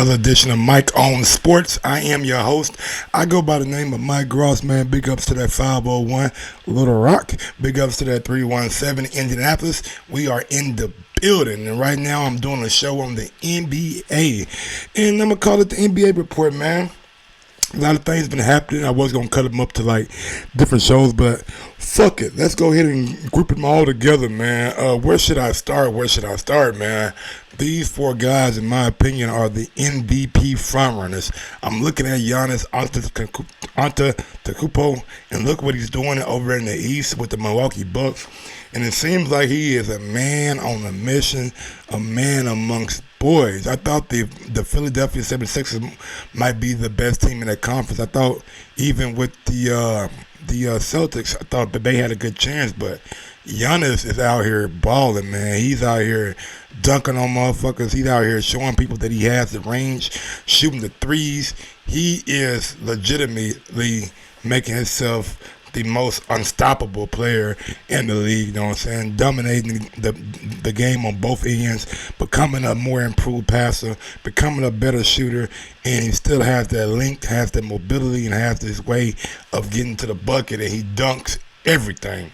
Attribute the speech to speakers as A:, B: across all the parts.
A: another edition of Mike on Sports. I am your host. I go by the name of Mike Gross, man. Big ups to that 501 Little Rock. Big ups to that 317 Indianapolis. We are in the building, and right now I'm doing a show on the NBA, and I'm gonna call it the NBA report, man. A lot of things been happening. I was gonna cut them up to like different shows, but fuck it. Let's go ahead and group them all together, man. Where should I start? Man? These four guys, in my opinion, are the MVP frontrunners. I'm looking at Giannis Antetokounmpo, and look what he's doing over in the East with the Milwaukee Bucks. And it seems like he is a man on a mission, a man amongst boys. I thought the Philadelphia 76ers might be the best team in that conference. I thought even with the Celtics, I thought that they had a good chance. But Giannis is out here balling, man. He's out here dunking on motherfuckers. He's out here showing people that he has the range, shooting the threes. He is legitimately making himself the most unstoppable player in the league, you know what I'm saying? Dominating the game on both ends, becoming a more improved passer, becoming a better shooter, and he still has that length, has that mobility, and has this way of getting to the bucket, and he dunks everything.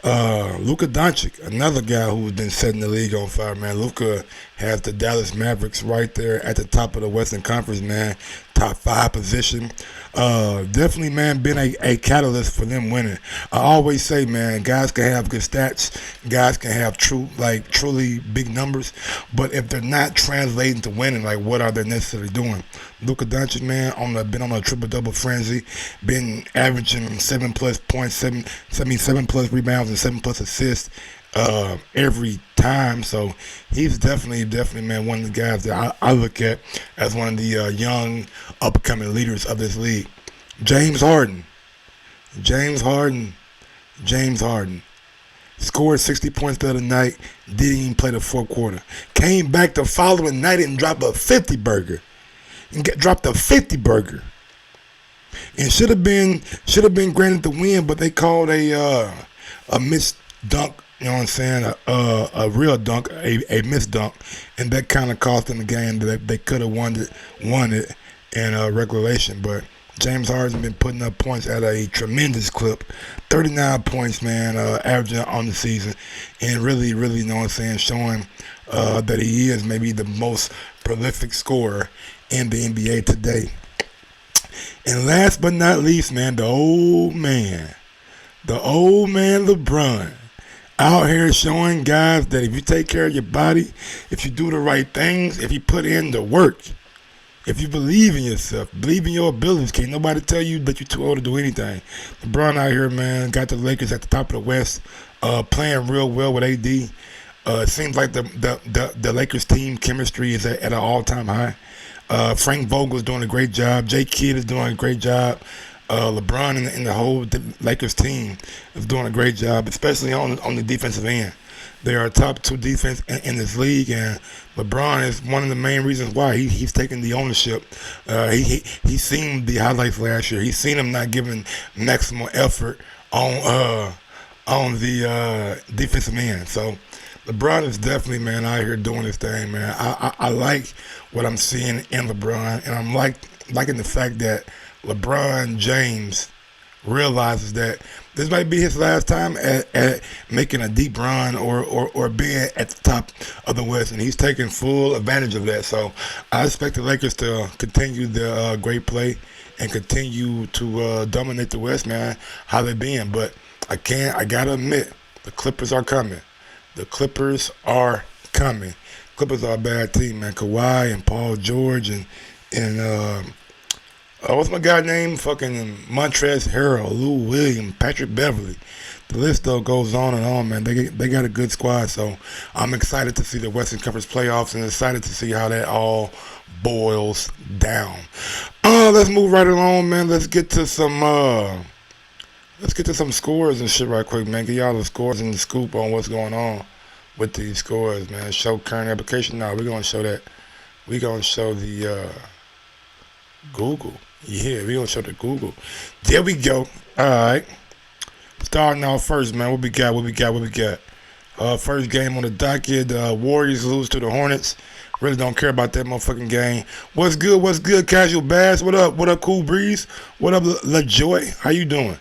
A: Luka Doncic, another guy who's been setting the league on fire, man. Luka has the Dallas Mavericks right there at the top of the Western Conference, man. Top 5 position. Definitely, man, been a catalyst for them winning. I always say, man, guys can have good stats. Guys can have truly big numbers. But if they're not translating to winning, like, what are they necessarily doing? Luka Doncic, man, been on a triple-double frenzy. Been averaging 7+ points, 7+ rebounds, and 7+ assists every time. So he's definitely, man, one of the guys that I look at as one of the young, up-and-coming leaders of this league. James Harden scored 60 points the other night, didn't even play the fourth quarter. Came back the following night and dropped a 50 burger. And should have been granted the win, but they called a missed dunk. You know what I'm saying? A real dunk, a missed dunk, and that kind of cost them the game. That they could have won it in regulation. But James Harden's been putting up points at a tremendous clip, 39 points, man, averaging on the season, and really, you know what I'm saying, showing that he is maybe the most prolific scorer in the NBA today. And last but not least, man, the old man LeBron, out here showing guys that if you take care of your body, if you do the right things, if you put in the work, if you believe in yourself, believe in your abilities, can't nobody tell you that you're too old to do anything. LeBron out here, man, got the Lakers at the top of the West, playing real well with AD. It seems like the Lakers team chemistry is at an all-time high. Frank Vogel's doing a great job. Jay Kidd is doing a great job. LeBron and the whole Lakers team is doing a great job, especially on the defensive end. They are top 2 defense in this league, and LeBron is one of the main reasons why he's taking the ownership. He's seen the highlights last year. He's seen him not giving maximum effort on the defensive end. So LeBron is definitely, man, out here doing his thing, man. I like what I'm seeing in LeBron, and I'm liking the fact that LeBron James realizes that this might be his last time at making a deep run or being at the top of the West, and he's taking full advantage of that. So I expect the Lakers to continue the great play and continue to dominate the West, man, how they been. But I gotta admit, the Clippers are coming. Clippers are a bad team, man. Kawhi and Paul George and what's my guy name? Fucking Montrezl Harrell, Lou Williams, Patrick Beverly. The list though goes on and on, man. They got a good squad, so I'm excited to see the Western Conference playoffs and excited to see how that all boils down. Let's move right along, man. Let's get to some scores and shit right quick, man. Give y'all the scores and the scoop on what's going on with these scores, man. Show current application. No, we're gonna show that. We're gonna show the Google. Yeah, we're going to show the Google. There we go. All right. Starting off first, man. What we got? First game on the docket. Warriors lose to the Hornets Really don't care about that motherfucking game. What's good? What's good? Casual Bass. What up? What up? Cool Breeze. What up? LaJoy. How you doing?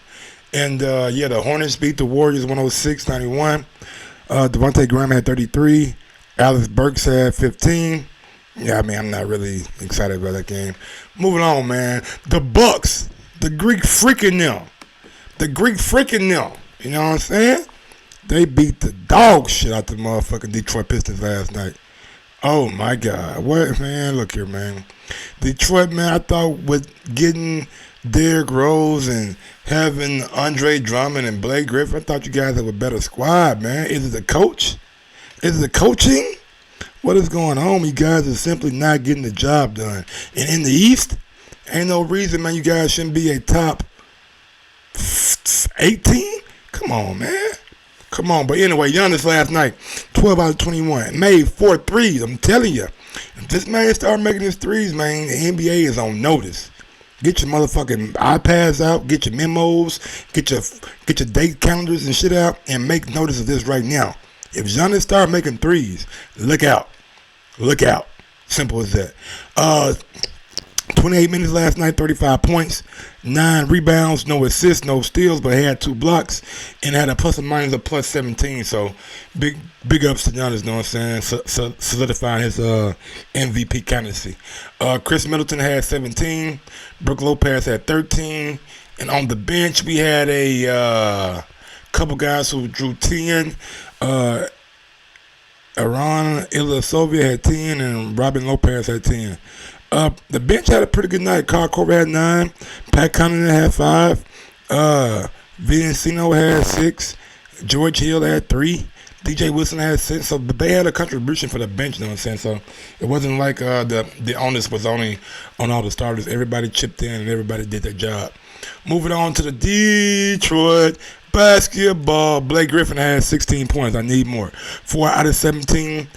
A: And yeah, the Hornets beat the Warriors 106-91. Devontae Graham had 33. Alex Burks had 15. Yeah, I mean, I'm not really excited about that game. Moving on, man. The Bucks. The Greek freaking them. The Greek freaking them. You know what I'm saying? They beat the dog shit out the motherfucking Detroit Pistons last night. Oh, my God. What, man? Look here, man. Detroit, man, I thought with getting Derrick Rose and having Andre Drummond and Blake Griffin, I thought you guys have a better squad, man. Is it the coach? Is it the coaching? What is going on? You guys are simply not getting the job done. And in the East, ain't no reason, man, you guys shouldn't be a top 18. Come on, man. Come on. But anyway, Giannas last night, 12 out of 21. Made 4 threes. I'm telling you. If this man start making his threes, man, the NBA is on notice. Get your motherfucking iPads out. Get your memos. Get your date calendars and shit out. And make notice of this right now. If Giannis start making threes, look out. Look out. Simple as that. 28 minutes last night, 35 points, 9 rebounds, no assists, no steals, but had 2 blocks and had a plus or minus of plus 17. So big ups to Giannis, you know what I'm saying? Solidifying his MVP candidacy. Chris Middleton had 17. Brook Lopez had 13. And on the bench, we had a couple guys who drew 10. Aaron Ilyasova had 10 and Robin Lopez had 10. The bench had a pretty good night. Carl Korver had 9. Pat Connaughton had 5. Vincino had 6. George Hill had 3. DJ Wilson had 6. So they had a contribution for the bench, you know what I'm saying? So it wasn't like the onus was only on all the starters. Everybody chipped in and everybody did their job. Moving on to the Detroit basketball. Blake Griffin had 16 points. I need more. 4 out of 17.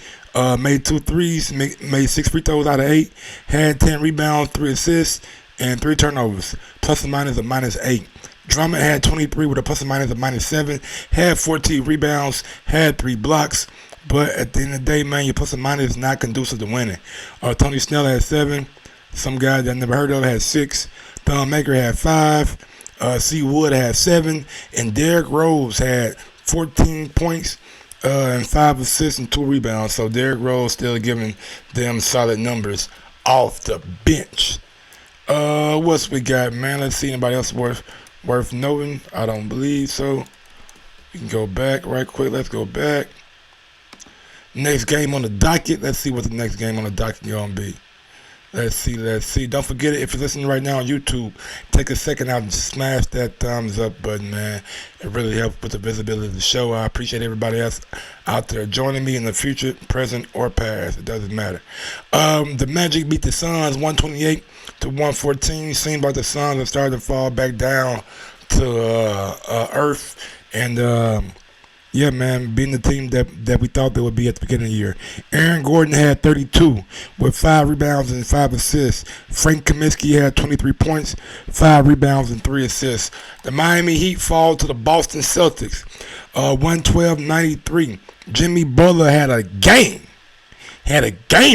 A: Made 2 threes. Made 6 free throws out of 8. Had 10 rebounds, 3 assists, and 3 turnovers. Plus or minus of -8. Drummond had 23 with a plus or minus of -7. Had 14 rebounds. Had 3 blocks. But at the end of the day, man, your plus or minus is not conducive to winning. Tony Snell had 7. Some guy that I never heard of had 6. Thon Maker had 5. C. Wood had 7. And Derrick Rose had 14 points. And 5 assists and 2 rebounds. So Derrick Rose still giving them solid numbers off the bench. What's we got, man? Let's see, anybody else worth noting? I don't believe so. We can go back right quick. Let's go back. Next game on the docket. Let's see what the next game on the docket gonna be. Let's see. Don't forget it, if you're listening right now on YouTube, take a second out and smash that thumbs up button, man. It really helps with the visibility of the show. I appreciate everybody else out there joining me in the future, present, or past. It doesn't matter. The Magic beat the Suns 128-114. Seemed like the Suns are starting to fall back down to earth. And yeah, man, being the team that we thought they would be at the beginning of the year. Aaron Gordon had 32 with 5 rebounds and 5 assists. Frank Kaminsky had 23 points, 5 rebounds, and 3 assists. The Miami Heat fall to the Boston Celtics, 112-93. Jimmy Butler had a game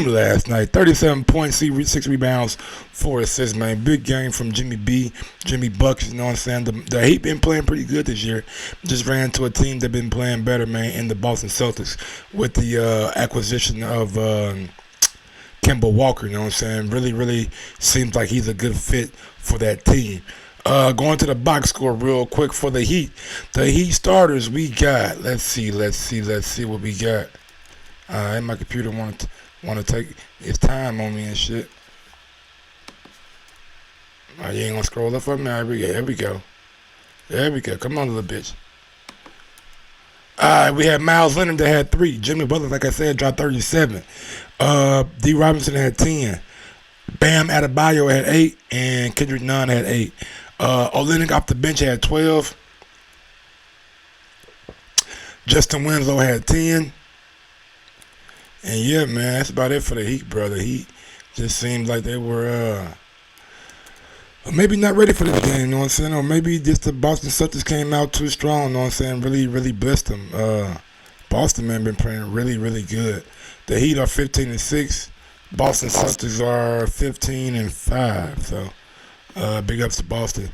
A: last night. 37 points, 6 rebounds, 4 assists, man. Big game from Jimmy Bucks, you know what I'm saying? The Heat been playing pretty good this year. Just ran into a team that been playing better, man, in the Boston Celtics with the acquisition of Kemba Walker, you know what I'm saying? Really seems like he's a good fit for that team. Going to the box score real quick for the Heat. The Heat starters we got. Let's see what we got. My computer want to take its time on me and shit. You ain't gonna scroll up for me? There we go. Come on, little bitch. We had Miles Leonard that had 3. Jimmy Butler, like I said, dropped 37. D. Robinson had 10. Bam Adebayo had 8. And Kendrick Nunn had 8. Olynyk off the bench had 12. Justin Winslow had 10. And yeah, man, that's about it for the Heat, brother. Heat just seemed like they were maybe not ready for this game, you know what I'm saying? Or maybe just the Boston Celtics came out too strong, you know what I'm saying? Really blessed them. Boston, man, been playing really good. The Heat are 15-6. Boston Celtics are 15-5. So big ups to Boston.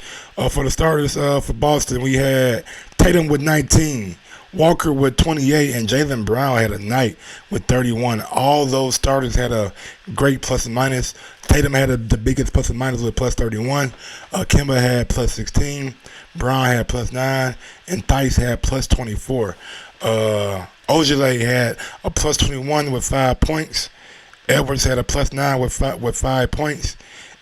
A: For the starters for Boston, we had Tatum with 19, Walker with 28, and Jaylen Brown had a night with 31. All those starters had a great plus and minus. Tatum had the biggest plus and minus with plus 31. Kemba had plus 16. Brown had plus 9. And Theis had plus 24. Ojale had a plus 21 with 5 points. Edwards had a plus 9 with 5 points.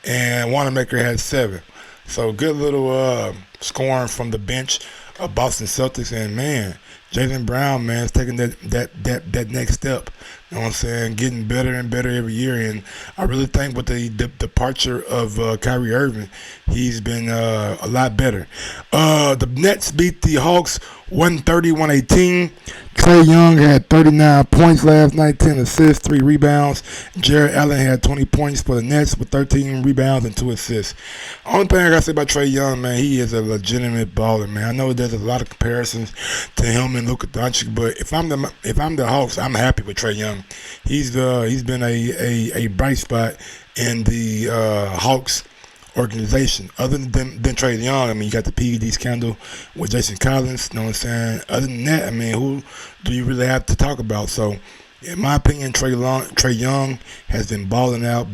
A: And Wanamaker had 7. So good little scoring from the bench of Boston Celtics. And man, Jaylen Brown, man, is taking that next step. You know what I'm saying? Getting better and better every year. And I really think with the departure of Kyrie Irving, he's been a lot better. The Nets beat the Hawks 130-118. Trae Young had 39 points last night, 10 assists, 3 rebounds. Jared Allen had 20 points for the Nets with 13 rebounds and 2 assists. Only thing I got to say about Trae Young, man, he is a legitimate baller, man. I know there's a lot of comparisons to him and Luka Doncic, but if I'm the Hawks, I'm happy with Trae Young. He's been a bright spot in the Hawks organization. Other than Trae Young, I mean, you got the PED scandal with Jason Collins, you know what I'm saying? Other than that, I mean, who do you really have to talk about? So, in my opinion, Trae Young has been balling out,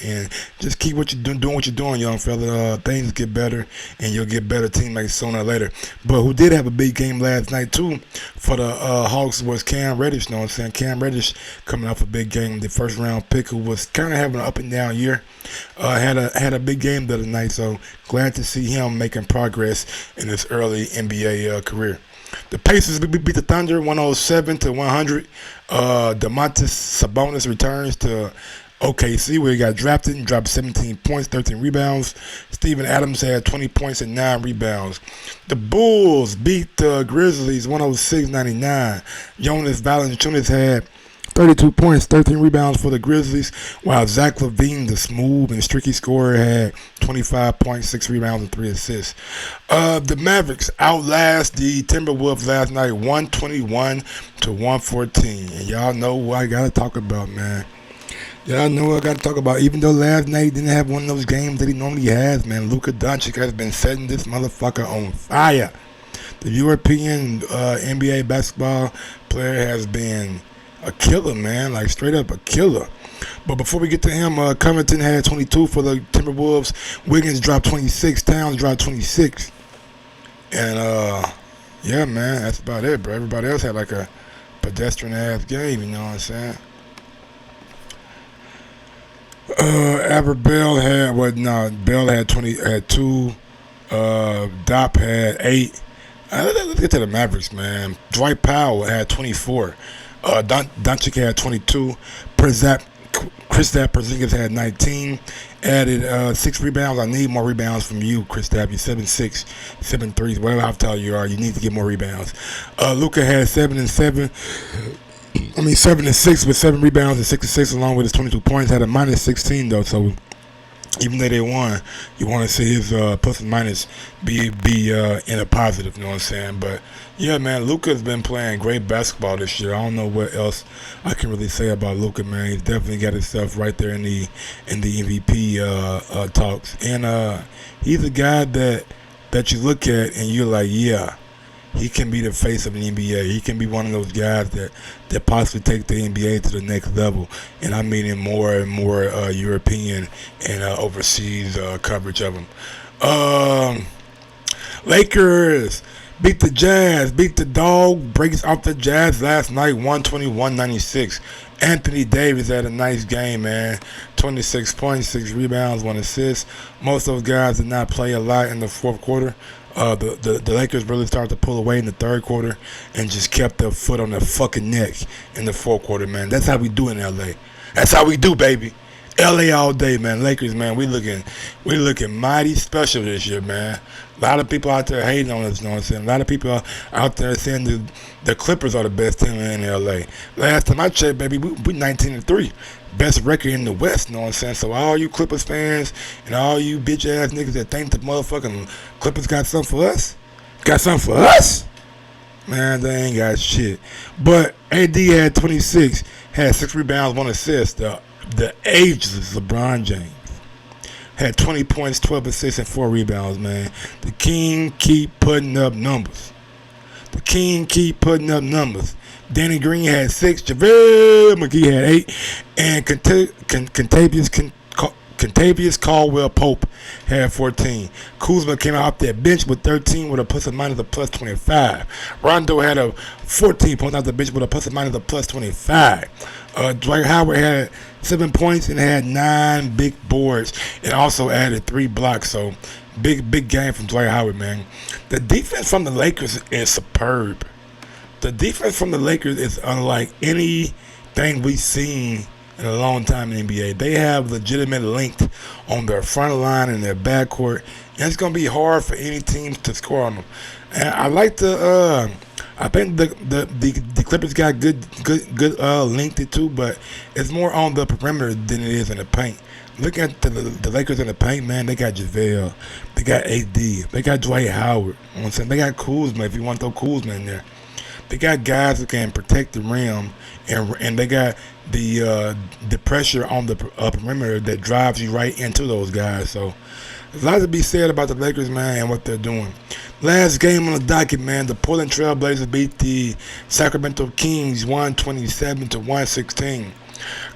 A: and just keep doing what you're doing, young fella. Things get better, and you'll get better teammates sooner or later. But who did have a big game last night, too, for the Hawks was Cam Reddish, you know what I'm saying? Cam Reddish coming off a big game, the first-round pick, who was kind of having an up-and-down year, had a big game the other night, so glad to see him making progress in his early NBA career. The Pacers beat the Thunder 107-100. Domantas Sabonis returns to OKC, where he got drafted and dropped 17 points, 13 rebounds. Steven Adams had 20 points and 9 rebounds. The Bulls beat the Grizzlies 106-99. Jonas Valanciunas had 32 points, 13 rebounds for the Grizzlies, while Zach LaVine, the smooth and streaky scorer, had 25 points, 6 rebounds, and 3 assists. The Mavericks outlast the Timberwolves last night, 121-114. And y'all know what I got to talk about, man. Y'all know what I got to talk about. Even though last night he didn't have one of those games that he normally has, man, Luka Doncic has been setting this motherfucker on fire. The European NBA basketball player has been a killer, man, like straight up a killer. But before we get to him, Covington had 22 for the Timberwolves. Wiggins dropped 26. Towns dropped 26. And, yeah, man, that's about it, bro. Everybody else had like a pedestrian-ass game, you know what I'm saying? Bell had 2. Dop had 8. Let's get to the Mavericks, man. Dwight Powell had 24. Doncic had 22. Kristaps Porzingis had 19. Added 6 rebounds. I need more rebounds from you, Kristaps. You're 7'6", 7'3", whatever how tall you are. You need to get more rebounds. Luka had 7 and 6 with 7 rebounds and 6 assists along with his 22 points. Had a minus 16 though, so even though they won, you want to see his plus and minus be in a positive, you know what I'm saying? But yeah, man, Luka's been playing great basketball this year. I don't know what else I can really say about Luka, man. He's definitely got himself right there in the MVP talks, and he's a guy that you look at and you're like, yeah, he can be the face of the NBA. He can be one of those guys that possibly take the NBA to the next level. And I mean in more and more European and overseas coverage of him. Lakers beat the Jazz, beat the dog, breaks off the Jazz last night, 121-96. Anthony Davis had a nice game, man. 26 points, 6 rebounds, 1 assist. Most of those guys did not play a lot in the fourth quarter. The Lakers really started to pull away in the third quarter and just kept their foot on their fucking neck in the fourth quarter, man. That's how we do in LA. That's how we do, baby. LA all day, man. Lakers, man, we looking mighty special this year, man. A lot of people out there hating on us, you know what I'm saying? A lot of people out there saying the Clippers are the best team in LA. Last time I checked, baby, we 19-3. Best record in the West, you know what I'm saying? So all you Clippers fans and all you bitch-ass niggas that think the motherfucking Clippers got something for us? Man, they ain't got shit. But AD had 26, had 6 rebounds, 1 assist. The ageless LeBron James had 20 points, 12 assists, and 4 rebounds, man. The King keep putting up numbers. The King keep putting up numbers. Danny Green had 6, JaVale McGee had 8, and Contavious Caldwell Pope had 14. Kuzma came off that bench with 13 with a plus or minus of plus 25. Rondo had a 14 points off the bench with a plus or minus of plus 25. Dwight Howard had 7 points and had 9 big boards and also added 3 blocks. So big game from Dwight Howard, man. The defense from the Lakers is superb. The defense from the Lakers is unlike anything we've seen in a long time in the NBA. They have legitimate length on their front line and their backcourt, and it's gonna be hard for any teams to score on them. And I like the. I think the Clippers got good length too, but it's more on the perimeter than it is in the paint. Look at the Lakers in the paint, man. They got JaVale, they got AD, they got Dwight Howard. You know what I'm saying? They got Kuzma if you want to throw Kuzma in there. They got guys who can protect the rim, and they got the pressure on the perimeter that drives you right into those guys. So there's a lot to be said about the Lakers, man, and what they're doing. Last game on the docket, man, the Portland Trail Blazers beat the Sacramento Kings 127-116.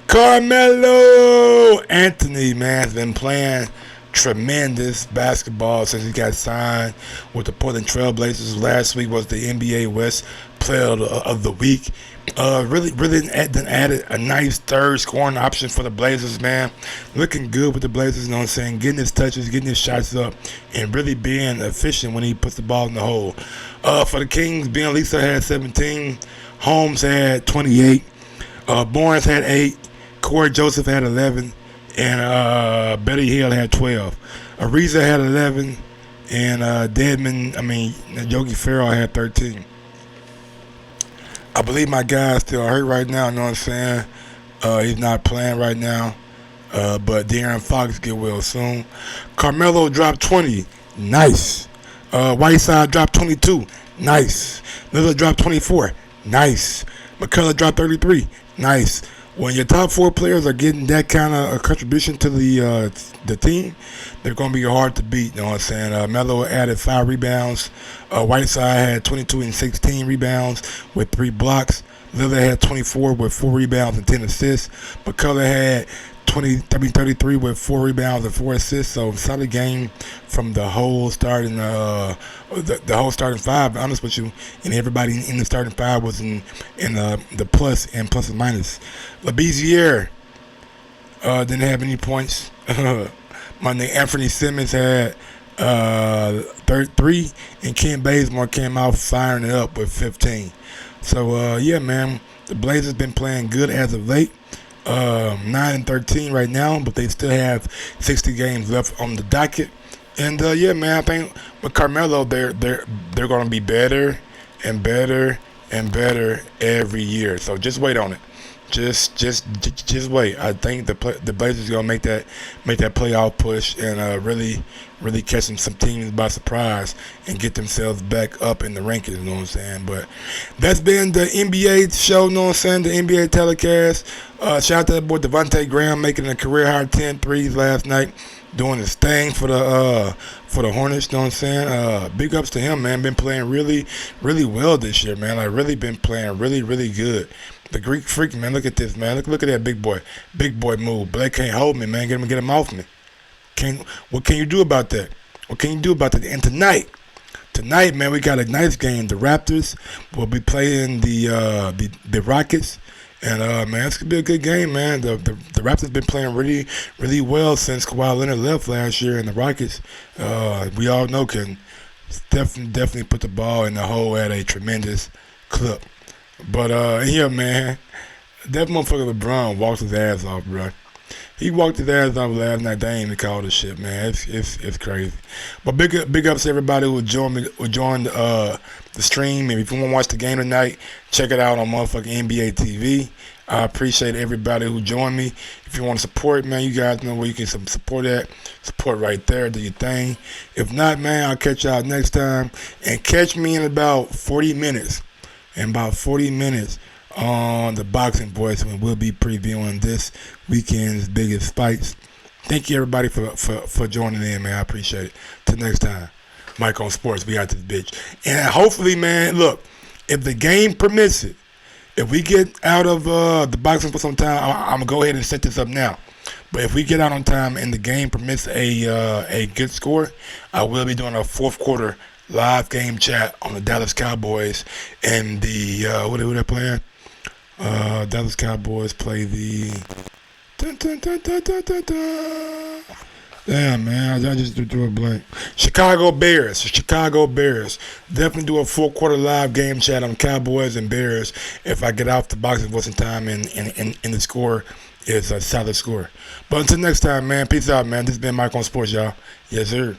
A: Carmelo Anthony, man, has been playing tremendous basketball since he got signed with the Portland Trail Blazers. Last week was the NBA West Player of the Week. Really added a nice third scoring option for the Blazers, man. Looking good with the Blazers, you know what I'm saying? Getting his touches, getting his shots up, and really being efficient when he puts the ball in the hole. For the Kings, Ben Lisa had 17. Holmes had 28. Barnes had 8. Corey Joseph had 11. And Betty Hill had 12. Ariza had 11. And Yogi Ferrell had 13. I believe my guy's still hurt right now, you know what I'm saying? He's not playing right now. But De'Aaron Fox get well soon. Carmelo dropped 20. Nice. Whiteside dropped 22. Nice. Lillard dropped 24. Nice. McCullough dropped 33. Nice. When your top 4 players are getting that kind of contribution to the team, they're going to be hard to beat, you know what I'm saying? Melo added 5 rebounds. Whiteside had 22 and 16 rebounds with 3 blocks. Lillard had 24 with 4 rebounds and 10 assists. McCullough had 33 with 4 rebounds and 4 assists. So solid game from the whole starting the whole starting 5. To be honest with you, and everybody in the starting 5 was in the plus and plus and minus. Labissiere didn't have any points. My name Anthony Simmons had 33, and Ken Bazemore came out firing it up with 15. So yeah, man, the Blazers been playing good as of late. 9-13 right now, but they still have 60 games left on the docket. And yeah, man, I think with Carmelo, they're going to be better and better and better every year. So just wait on it. Just wait. I think the Blazers are gonna make that playoff push and really catching some teams by surprise and get themselves back up in the rankings. You know what I'm saying? But that's been the NBA show. You know what I'm saying? The NBA telecast. Shout out to that boy Devontae Graham making a career high 10 threes last night, doing his thing for the Hornets. You know what I'm saying? Big ups to him, man. Been playing really well this year, man. Like really been playing really good. The Greek Freak, man, look at this, man. Look at that big boy move. Blake can't hold me, man. Get him off me. What can you do about that? What can you do about that? And tonight, man, we got a nice game. The Raptors will be playing the Rockets, and man, it's gonna be a good game, man. The Raptors been playing really well since Kawhi Leonard left last year, and the Rockets, we all know, can definitely put the ball in the hole at a tremendous clip. But yeah, man, that motherfucker LeBron walked his ass off, bro. He walked his ass off last night. They ain't even called this shit, man. It's crazy. But big ups to everybody who joined the stream. And if you want to watch the game tonight, check it out on motherfucking NBA TV. I appreciate everybody who joined me. If you want to support, man, you guys know where you can support at. Support right there. Do your thing. If not, man, I'll catch y'all next time. And catch me in about 40 minutes. On the Boxing Voice, when we'll be previewing this weekend's biggest fights. Thank you, everybody, for joining in, man. I appreciate it. Till next time. Mike on Sports. We out this bitch. And hopefully, man, look, if the game permits it, if we get out of the boxing for some time, I'm going to go ahead and set this up now. But if we get out on time and the game permits a good score, I will be doing a fourth quarter live game chat on the Dallas Cowboys and the, who they playing? Dallas Cowboys play the... Damn, man, I just threw a blank. Chicago Bears. Definitely do a full quarter live game chat on Cowboys and Bears if I get off the boxing for some time and the score is a solid score. But until next time, man, peace out, man. This has been Mike on Sports, y'all. Yes, sir.